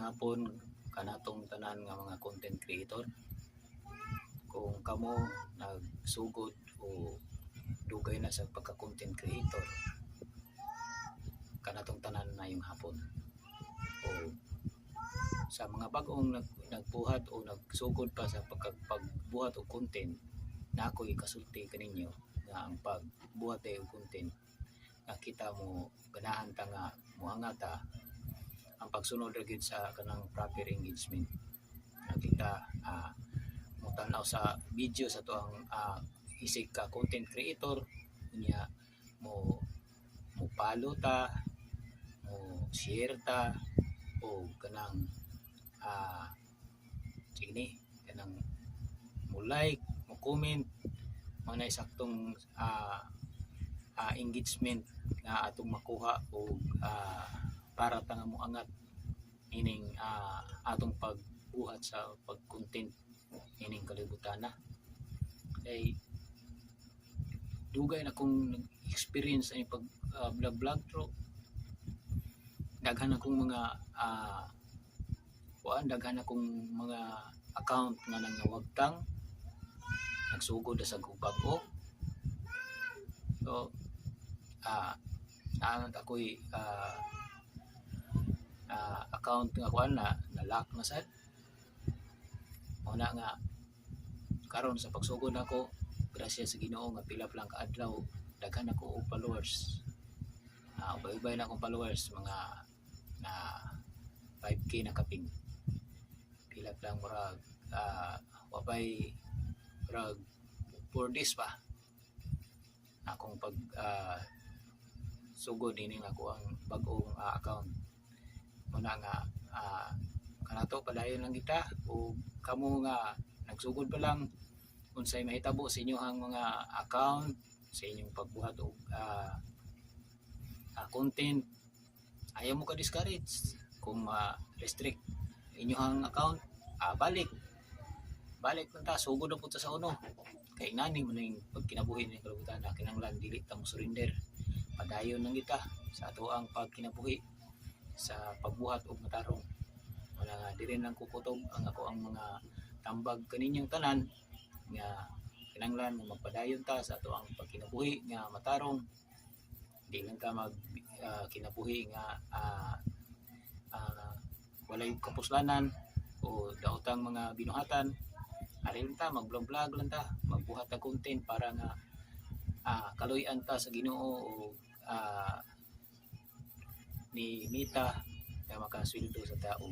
hapon kanatong tanan nga mga content creator. Kung kamo nagsugod o dugay na sa pagka content creator, kanatong tanan na yung hapon. O sa mga bagong nagbuhat o nagsugod pa sa pagbuhat o content, na ako'y kasulti kaninyo nga ang pagbuhat ay og content nga kita mo ganahan ta nga muangat ta ang pagsunod ra gyud sa kanang proper engagement. Nakita mo tanaw sa video sa to ang isig ka content creator niya mo follow ta, mo share ta o kanang sige kanang mo like, mo comment, mga saktong engagement nga atong makuha o para ta nga mo angat ining atong pagbuhat sa pag-content ining kalibutan na. Kay dugay na kong experience ay pag vlog pero daghan akong mga daghan akong mga account nga nangawagtang nagsugod sa gubago. So ako'y account nga kuan na lock na sad. Una nga karon sa pagsugod nako, grasya sa Ginoo nga pila lang ka adlaw daghan ako og followers. Ubay-ubay na akong followers, mga na 5k na kaping. Pila lang murag wabay murag 4 days pa akong pag sugod ini nga ako ang bag-ong account. Muna nga kanato padayon lang kita o kamo nga nagsugod pa lang unsay mahitabo sa inyong mga account sa inyong pagbuhat og content, ayaw mo ka discourage kung ma-restrict inyong account, balik lang ta, sugod na po ta sa uno. Kay nani mo ning pagkinabuhi ni kalibutan na kinahanglan dili ta mo surrender. Padayon lang kita sa ato ang pagkinabuhi sa pagbuhat og matarong. Wala nga diri lang kukutob ang ako ang mga tambag kaninyong tanan nga kinahanglan nga magpadayon ta sa ato ang pagkinabuhi nga matarong. Di lang ta mag kinabuhi nga walay kapuslanan o daotang mga binuhatan. Ari lang ta mag-vlog lang ta, magbuhat ta content para nga kaluy-an ta sa Ginoo o ni Mita nga makasweldo sa tao.